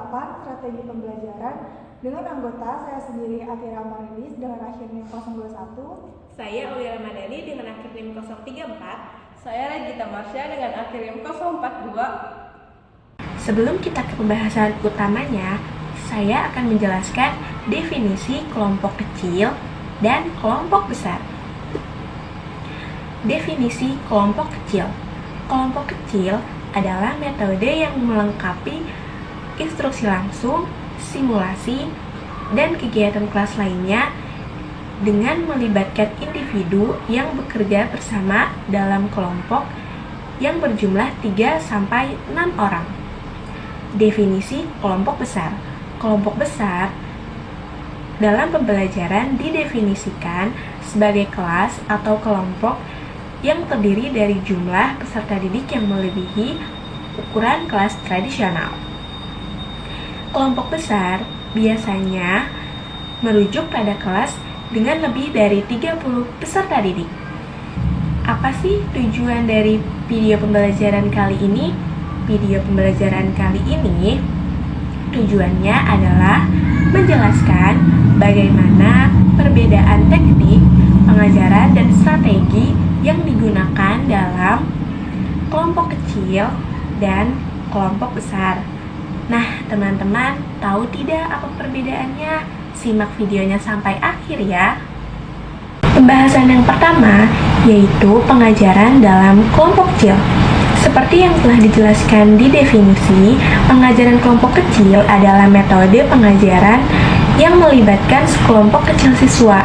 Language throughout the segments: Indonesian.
8 Strategi Pembelajaran dengan anggota saya sendiri Atira Marilis dengan akhir NIM 021. Saya Aulia Ramadhani dengan akhir NIM 034. Saya Regita Marsha dengan akhir NIM 042. Sebelum kita ke pembahasan utamanya, saya akan menjelaskan definisi kelompok kecil dan kelompok besar. Definisi kelompok kecil. Kelompok kecil adalah metode yang melengkapi instruksi langsung, simulasi, dan kegiatan kelas lainnya dengan melibatkan individu yang bekerja bersama dalam kelompok yang berjumlah 3-6 orang. Definisi kelompok besar. Kelompok besar dalam pembelajaran didefinisikan sebagai kelas atau kelompok yang terdiri dari jumlah peserta didik yang melebihi ukuran kelas tradisional. Kelompok besar biasanya merujuk pada kelas dengan lebih dari 30 peserta didik. Apa sih tujuan dari video pembelajaran kali ini? Video pembelajaran kali ini tujuannya adalah menjelaskan bagaimana perbedaan teknik, pengajaran, dan strategi yang digunakan dalam kelompok kecil dan kelompok besar. Nah, teman-teman, tahu tidak apa perbedaannya? Simak videonya sampai akhir ya. Pembahasan yang pertama yaitu pengajaran dalam kelompok kecil. Seperti yang telah dijelaskan di definisi, pengajaran kelompok kecil adalah metode pengajaran yang melibatkan sekelompok kecil siswa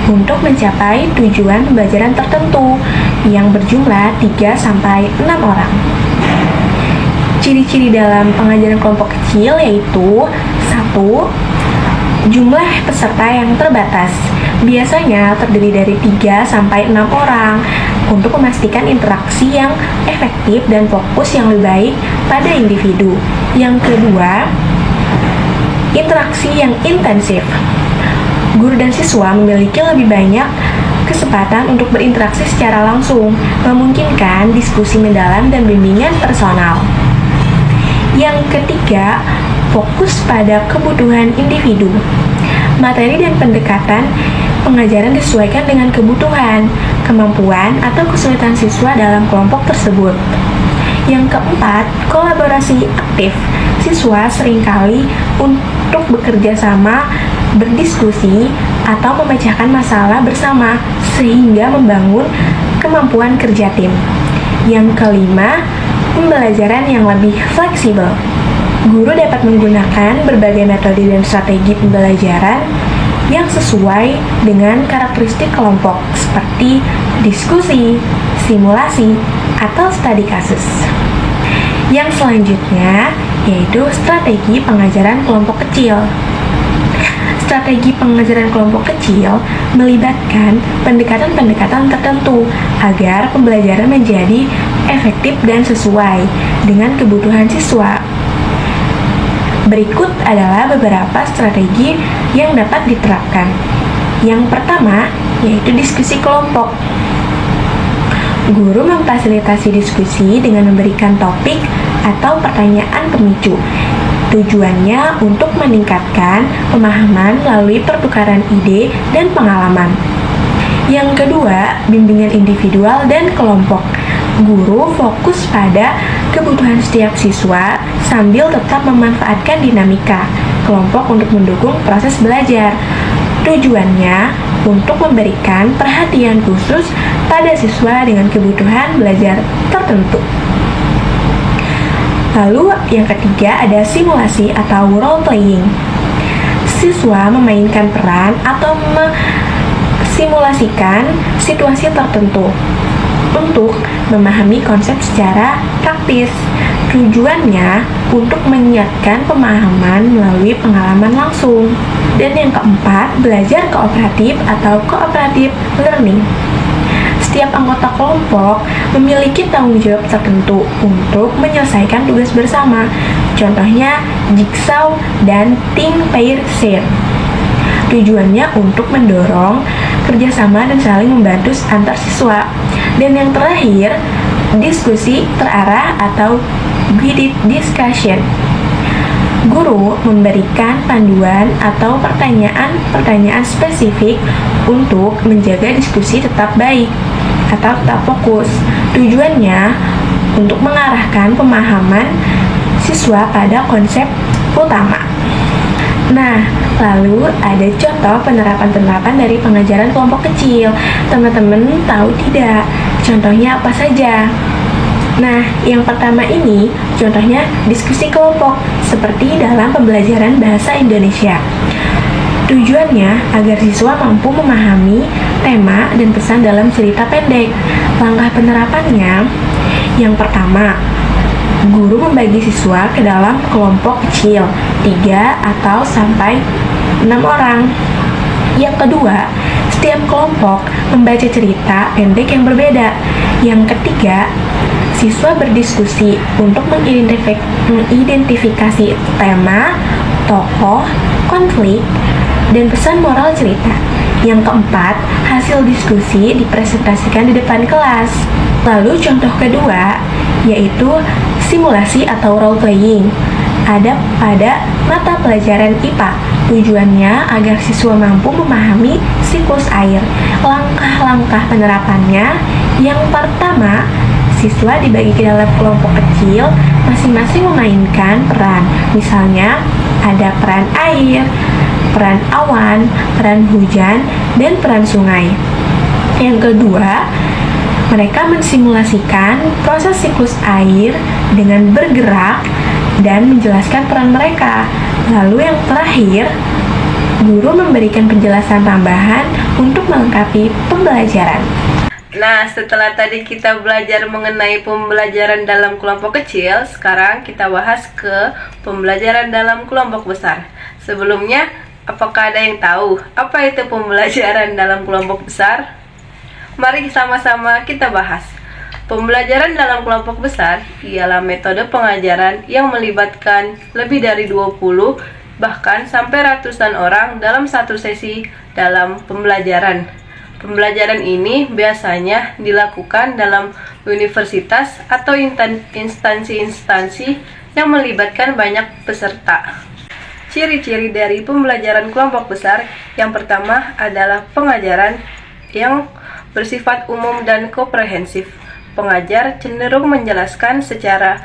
untuk mencapai tujuan pembelajaran tertentu yang berjumlah 3-6 orang. Ciri-ciri dalam pengajaran kelompok kecil yaitu 1. Jumlah peserta yang terbatas. Biasanya terdiri dari 3-6 orang untuk memastikan interaksi yang efektif dan fokus yang lebih baik pada individu. Yang kedua, interaksi yang intensif. Guru dan siswa memiliki lebih banyak kesempatan untuk berinteraksi secara langsung, memungkinkan diskusi mendalam dan bimbingan personal. Yang ketiga, fokus pada kebutuhan individu. Materi dan pendekatan pengajaran disesuaikan dengan kebutuhan, kemampuan, atau kesulitan siswa dalam kelompok tersebut. Yang keempat, kolaborasi aktif. Siswa seringkali untuk bekerja sama, berdiskusi, atau memecahkan masalah bersama sehingga membangun kemampuan kerja tim. Yang kelima, pembelajaran yang lebih fleksibel. Guru dapat menggunakan berbagai metode dan strategi pembelajaran yang sesuai dengan karakteristik kelompok seperti diskusi, simulasi, atau studi kasus. Yang selanjutnya yaitu strategi pengajaran kelompok kecil. Strategi pengajaran kelompok kecil melibatkan pendekatan-pendekatan tertentu agar pembelajaran menjadi efektif dan sesuai dengan kebutuhan siswa. Berikut adalah beberapa strategi yang dapat diterapkan. Yang pertama, yaitu diskusi kelompok. Guru memfasilitasi diskusi dengan memberikan topik atau pertanyaan pemicu. Tujuannya untuk meningkatkan pemahaman melalui pertukaran ide dan pengalaman. Yang kedua, bimbingan individual dan kelompok. Guru fokus pada kebutuhan setiap siswa sambil tetap memanfaatkan dinamika kelompok untuk mendukung proses belajar. Tujuannya untuk memberikan perhatian khusus pada siswa dengan kebutuhan belajar tertentu. Lalu yang ketiga ada simulasi atau role playing. Siswa memainkan peran atau simulasikan situasi tertentu untuk memahami konsep secara praktis. Tujuannya untuk meningkatkan pemahaman melalui pengalaman langsung. Dan yang keempat, belajar kooperatif atau cooperative learning. Setiap anggota kelompok memiliki tanggung jawab tertentu untuk menyelesaikan tugas bersama. Contohnya jigsaw dan team pair share. Tujuannya untuk mendorong kerjasama dan saling membantu antar siswa. Dan yang terakhir, diskusi terarah atau guided discussion. Guru memberikan panduan atau pertanyaan-pertanyaan spesifik untuk menjaga diskusi tetap baik atau tetap fokus. Tujuannya untuk mengarahkan pemahaman siswa pada konsep utama. Nah, lalu ada contoh penerapan-penerapan dari pengajaran kelompok kecil. Teman-teman tahu tidak? Contohnya apa saja? Nah, yang pertama ini contohnya diskusi kelompok seperti dalam pembelajaran bahasa Indonesia. Tujuannya agar siswa mampu memahami tema dan pesan dalam cerita pendek. Langkah penerapannya, yang pertama, guru membagi siswa ke dalam kelompok kecil 3 atau sampai 6 orang. Yang kedua, setiap kelompok membaca cerita pendek yang berbeda. Yang ketiga, siswa berdiskusi untuk mengidentifikasi tema, tokoh, konflik, dan pesan moral cerita. Yang keempat, hasil diskusi dipresentasikan di depan kelas. Lalu contoh kedua, yaitu simulasi atau role playing. Ada pada mata pelajaran IPA. Tujuannya agar siswa mampu memahami siklus air. Langkah-langkah penerapannya, yang pertama, siswa dibagi ke dalam kelompok kecil, masing-masing memainkan peran. Misalnya, ada peran air, peran awan, peran hujan, dan peran sungai. Yang kedua, mereka mensimulasikan proses siklus air dengan bergerak dan menjelaskan peran mereka. Lalu yang terakhir, guru memberikan penjelasan tambahan untuk melengkapi pembelajaran. Nah, setelah tadi kita belajar mengenai pembelajaran dalam kelompok kecil, sekarang kita bahas ke pembelajaran dalam kelompok besar. Sebelumnya, apakah ada yang tahu apa itu pembelajaran dalam kelompok besar? Mari sama-sama kita bahas. Pembelajaran dalam kelompok besar ialah metode pengajaran yang melibatkan lebih dari 20 bahkan sampai ratusan orang dalam satu sesi dalam pembelajaran. Pembelajaran ini biasanya dilakukan dalam universitas atau instansi-instansi yang melibatkan banyak peserta. Ciri-ciri dari pembelajaran kelompok besar yang pertama adalah pengajaran yang bersifat umum dan komprehensif. Pengajar cenderung menjelaskan secara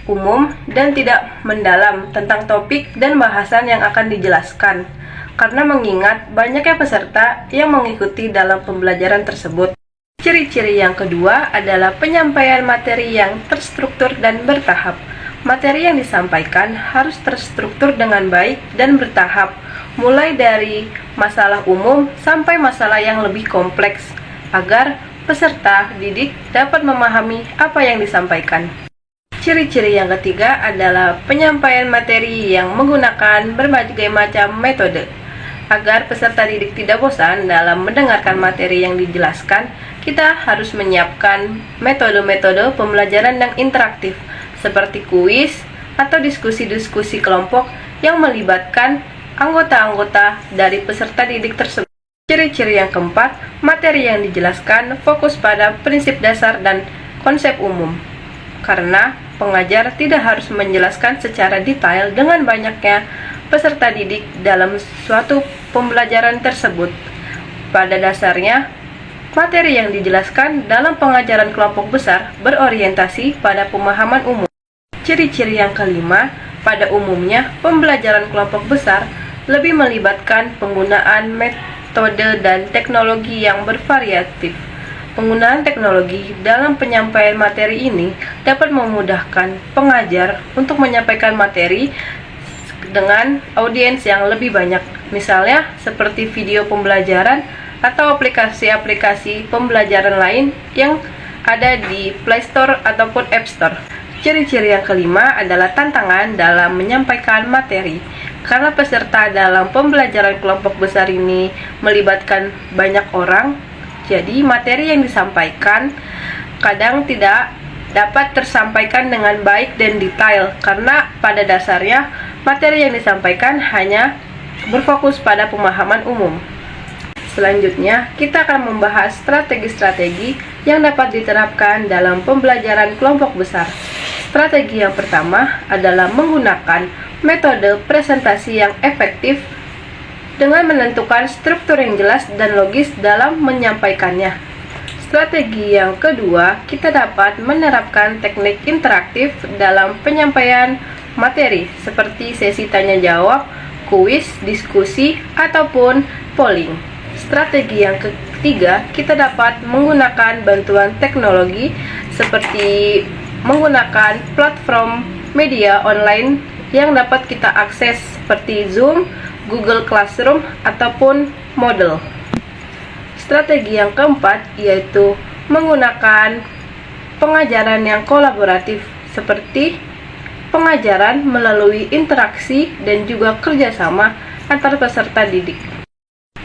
umum dan tidak mendalam tentang topik dan bahasan yang akan dijelaskan, karena mengingat banyaknya peserta yang mengikuti dalam pembelajaran tersebut. Ciri-ciri yang kedua adalah penyampaian materi yang terstruktur dan bertahap. Materi yang disampaikan harus terstruktur dengan baik dan bertahap, mulai dari masalah umum sampai masalah yang lebih kompleks, agar peserta didik dapat memahami apa yang disampaikan. Ciri-ciri yang ketiga adalah penyampaian materi yang menggunakan berbagai macam metode. Agar peserta didik tidak bosan dalam mendengarkan materi yang dijelaskan, kita harus menyiapkan metode-metode pembelajaran yang interaktif, seperti kuis atau diskusi-diskusi kelompok yang melibatkan anggota-anggota dari peserta didik tersebut. Ciri-ciri yang keempat, materi yang dijelaskan fokus pada prinsip dasar dan konsep umum. Karena pengajar tidak harus menjelaskan secara detail dengan banyaknya peserta didik dalam suatu pembelajaran tersebut. Pada dasarnya, materi yang dijelaskan dalam pengajaran kelompok besar berorientasi pada pemahaman umum. Ciri-ciri yang kelima, pada umumnya pembelajaran kelompok besar lebih melibatkan penggunaan metode dan teknologi yang bervariatif. Penggunaan teknologi dalam penyampaian materi ini dapat memudahkan pengajar untuk menyampaikan materi dengan audiens yang lebih banyak, misalnya seperti video pembelajaran atau aplikasi-aplikasi pembelajaran lain yang ada di Play Store ataupun App Store. Ciri-ciri yang kelima adalah tantangan dalam menyampaikan materi. Karena peserta dalam pembelajaran kelompok besar ini melibatkan banyak orang, jadi materi yang disampaikan kadang tidak dapat tersampaikan dengan baik dan detail, karena pada dasarnya materi yang disampaikan hanya berfokus pada pemahaman umum. Selanjutnya, kita akan membahas strategi-strategi yang dapat diterapkan dalam pembelajaran kelompok besar. Strategi yang pertama adalah menggunakan metode presentasi yang efektif dengan menentukan struktur yang jelas dan logis dalam menyampaikannya. Strategi yang kedua, kita dapat menerapkan teknik interaktif dalam penyampaian materi seperti sesi tanya jawab, kuis, diskusi, ataupun polling. Strategi yang ketiga, kita dapat menggunakan bantuan teknologi seperti menggunakan platform media online yang dapat kita akses seperti Zoom, Google Classroom, ataupun Moodle. Strategi yang keempat yaitu menggunakan pengajaran yang kolaboratif seperti pengajaran melalui interaksi dan juga kerjasama antar peserta didik.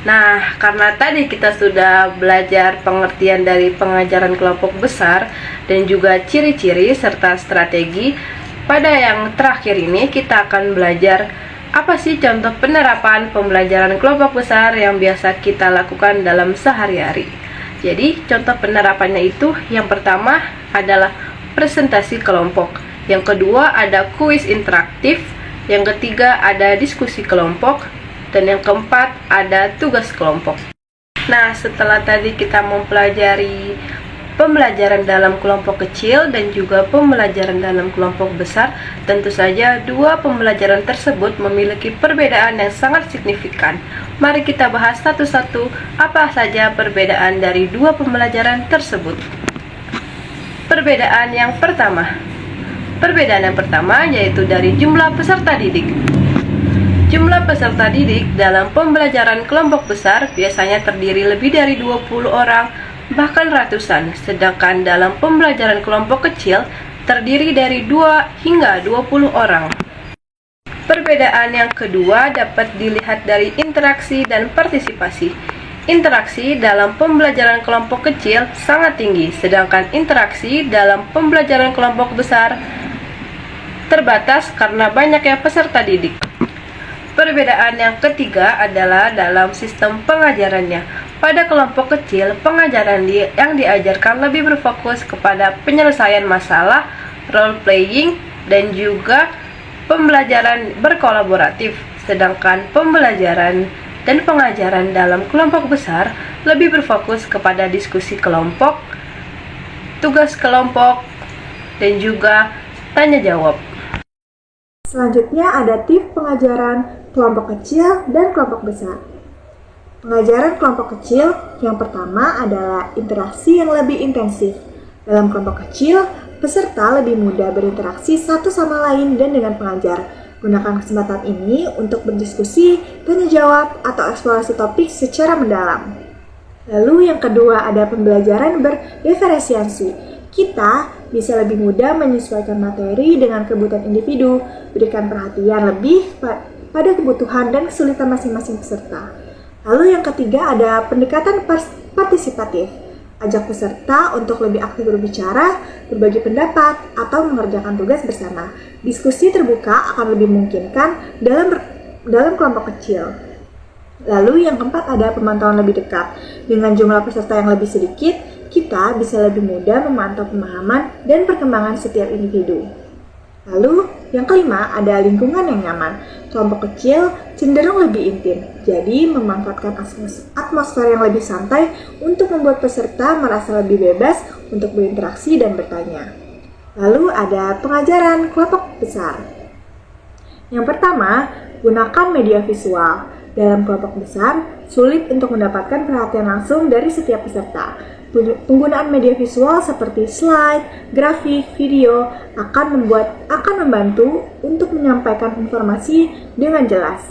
Nah, karena tadi kita sudah belajar pengertian dari pengajaran kelompok besar dan juga ciri-ciri serta strategi, pada yang terakhir ini kita akan belajar apa sih contoh penerapan pembelajaran kelompok besar yang biasa kita lakukan dalam sehari-hari. Jadi, contoh penerapannya itu yang pertama adalah presentasi kelompok, yang kedua ada kuis interaktif, yang ketiga ada diskusi kelompok, dan yang keempat ada tugas kelompok. Nah, setelah tadi kita mempelajari pembelajaran dalam kelompok kecil dan juga pembelajaran dalam kelompok besar, tentu saja dua pembelajaran tersebut memiliki perbedaan yang sangat signifikan. Mari kita bahas satu-satu apa saja perbedaan dari dua pembelajaran tersebut. Perbedaan yang pertama yaitu dari jumlah peserta didik. Jumlah peserta didik dalam pembelajaran kelompok besar biasanya terdiri lebih dari 20 orang, bahkan ratusan, sedangkan dalam pembelajaran kelompok kecil terdiri dari 2 hingga 20 orang. Perbedaan yang kedua dapat dilihat dari interaksi dan partisipasi. Interaksi dalam pembelajaran kelompok kecil sangat tinggi, sedangkan interaksi dalam pembelajaran kelompok besar terbatas karena banyaknya peserta didik. Perbedaan yang ketiga adalah dalam sistem pengajarannya. Pada kelompok kecil, pengajaran yang diajarkan lebih berfokus kepada penyelesaian masalah, role playing, dan juga pembelajaran berkolaboratif. Sedangkan pembelajaran dan pengajaran dalam kelompok besar lebih berfokus kepada diskusi kelompok, tugas kelompok, dan juga tanya jawab. Selanjutnya ada tipe pengajaran kelompok kecil dan kelompok besar. Pengajaran kelompok kecil yang pertama adalah interaksi yang lebih intensif. Dalam kelompok kecil, peserta lebih mudah berinteraksi satu sama lain dan dengan pengajar. Gunakan kesempatan ini untuk berdiskusi, tanya jawab, atau eksplorasi topik secara mendalam. Lalu yang kedua ada pembelajaran berdiferensiasi. Kita bisa lebih mudah menyesuaikan materi dengan kebutuhan individu, berikan perhatian lebih pada kebutuhan dan kesulitan masing-masing peserta. Lalu yang ketiga ada pendekatan partisipatif. Ajak peserta untuk lebih aktif berbicara, berbagi pendapat, atau mengerjakan tugas bersama. Diskusi terbuka akan lebih memungkinkan dalam kelompok kecil. Lalu yang keempat ada pemantauan lebih dekat. Dengan jumlah peserta yang lebih sedikit, kita bisa lebih mudah memantau pemahaman dan perkembangan setiap individu. Lalu, yang kelima ada lingkungan yang nyaman. Kelompok kecil cenderung lebih intim, jadi memanfaatkan atmosfer yang lebih santai untuk membuat peserta merasa lebih bebas untuk berinteraksi dan bertanya. Lalu ada pengajaran kelompok besar. Yang pertama, gunakan media visual. Dalam kelompok besar, sulit untuk mendapatkan perhatian langsung dari setiap peserta. Penggunaan media visual seperti slide, grafik, video akan membantu untuk menyampaikan informasi dengan jelas.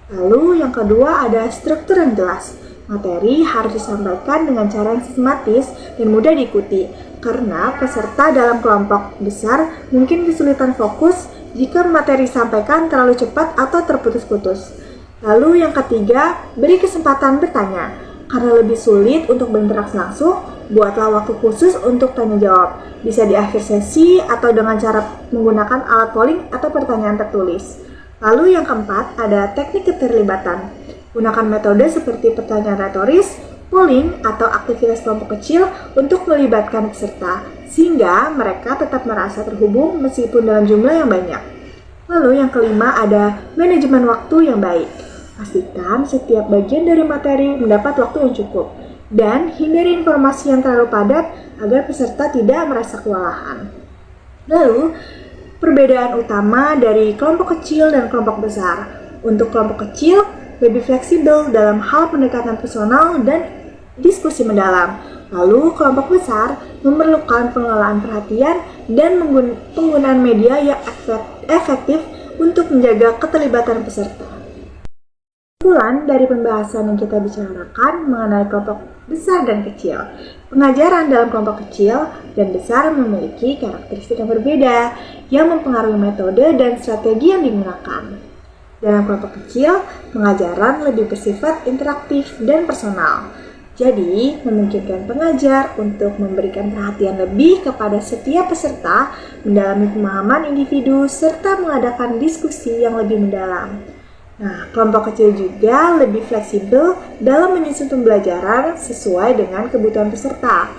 Lalu yang kedua ada struktur yang jelas. Materi harus disampaikan dengan cara yang sistematis dan mudah diikuti, karena peserta dalam kelompok besar mungkin kesulitan fokus jika materi disampaikan terlalu cepat atau terputus-putus. Lalu yang ketiga, beri kesempatan bertanya. Karena lebih sulit untuk berinteraksi langsung, buatlah waktu khusus untuk tanya jawab. Bisa di akhir sesi atau dengan cara menggunakan alat polling atau pertanyaan tertulis. Lalu yang keempat, ada teknik keterlibatan. Gunakan metode seperti pertanyaan retoris, polling, atau aktivitas kelompok kecil untuk melibatkan peserta, sehingga mereka tetap merasa terhubung meskipun dalam jumlah yang banyak. Lalu yang kelima ada manajemen waktu yang baik. Pastikan setiap bagian dari materi mendapat waktu yang cukup. Dan hindari informasi yang terlalu padat agar peserta tidak merasa kewalahan. Lalu, perbedaan utama dari kelompok kecil dan kelompok besar. Untuk kelompok kecil, lebih fleksibel dalam hal pendekatan personal dan diskusi mendalam. Lalu, kelompok besar memerlukan pengelolaan perhatian dan penggunaan media yang efektif untuk menjaga keterlibatan peserta. Kesimpulan dari pembahasan yang kita bicarakan mengenai kelompok besar dan kecil. Pengajaran dalam kelompok kecil dan besar memiliki karakteristik yang berbeda yang mempengaruhi metode dan strategi yang digunakan. Dalam kelompok kecil, pengajaran lebih bersifat interaktif dan personal. Jadi, memungkinkan pengajar untuk memberikan perhatian lebih kepada setiap peserta, mendalami pemahaman individu, serta mengadakan diskusi yang lebih mendalam. Nah, kelompok kecil juga lebih fleksibel dalam menyusun pembelajaran sesuai dengan kebutuhan peserta.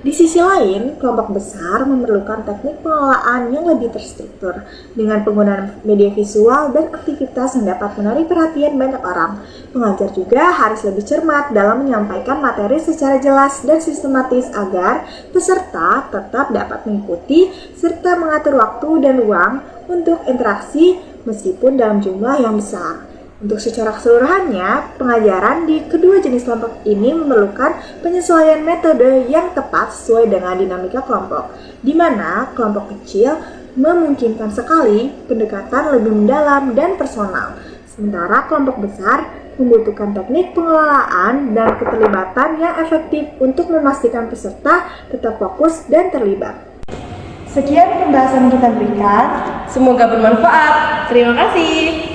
Di sisi lain, kelompok besar memerlukan teknik pengelolaan yang lebih terstruktur dengan penggunaan media visual dan aktivitas yang dapat menarik perhatian banyak orang. Pengajar juga harus lebih cermat dalam menyampaikan materi secara jelas dan sistematis agar peserta tetap dapat mengikuti serta mengatur waktu dan ruang untuk interaksi meskipun dalam jumlah yang besar. Untuk secara keseluruhannya, pengajaran di kedua jenis kelompok ini memerlukan penyesuaian metode yang tepat sesuai dengan dinamika kelompok, di mana kelompok kecil memungkinkan sekali pendekatan lebih mendalam dan personal, sementara kelompok besar membutuhkan teknik pengelolaan dan keterlibatan yang efektif untuk memastikan peserta tetap fokus dan terlibat. Sekian pembahasan yang kita berikan. Semoga bermanfaat. Terima kasih.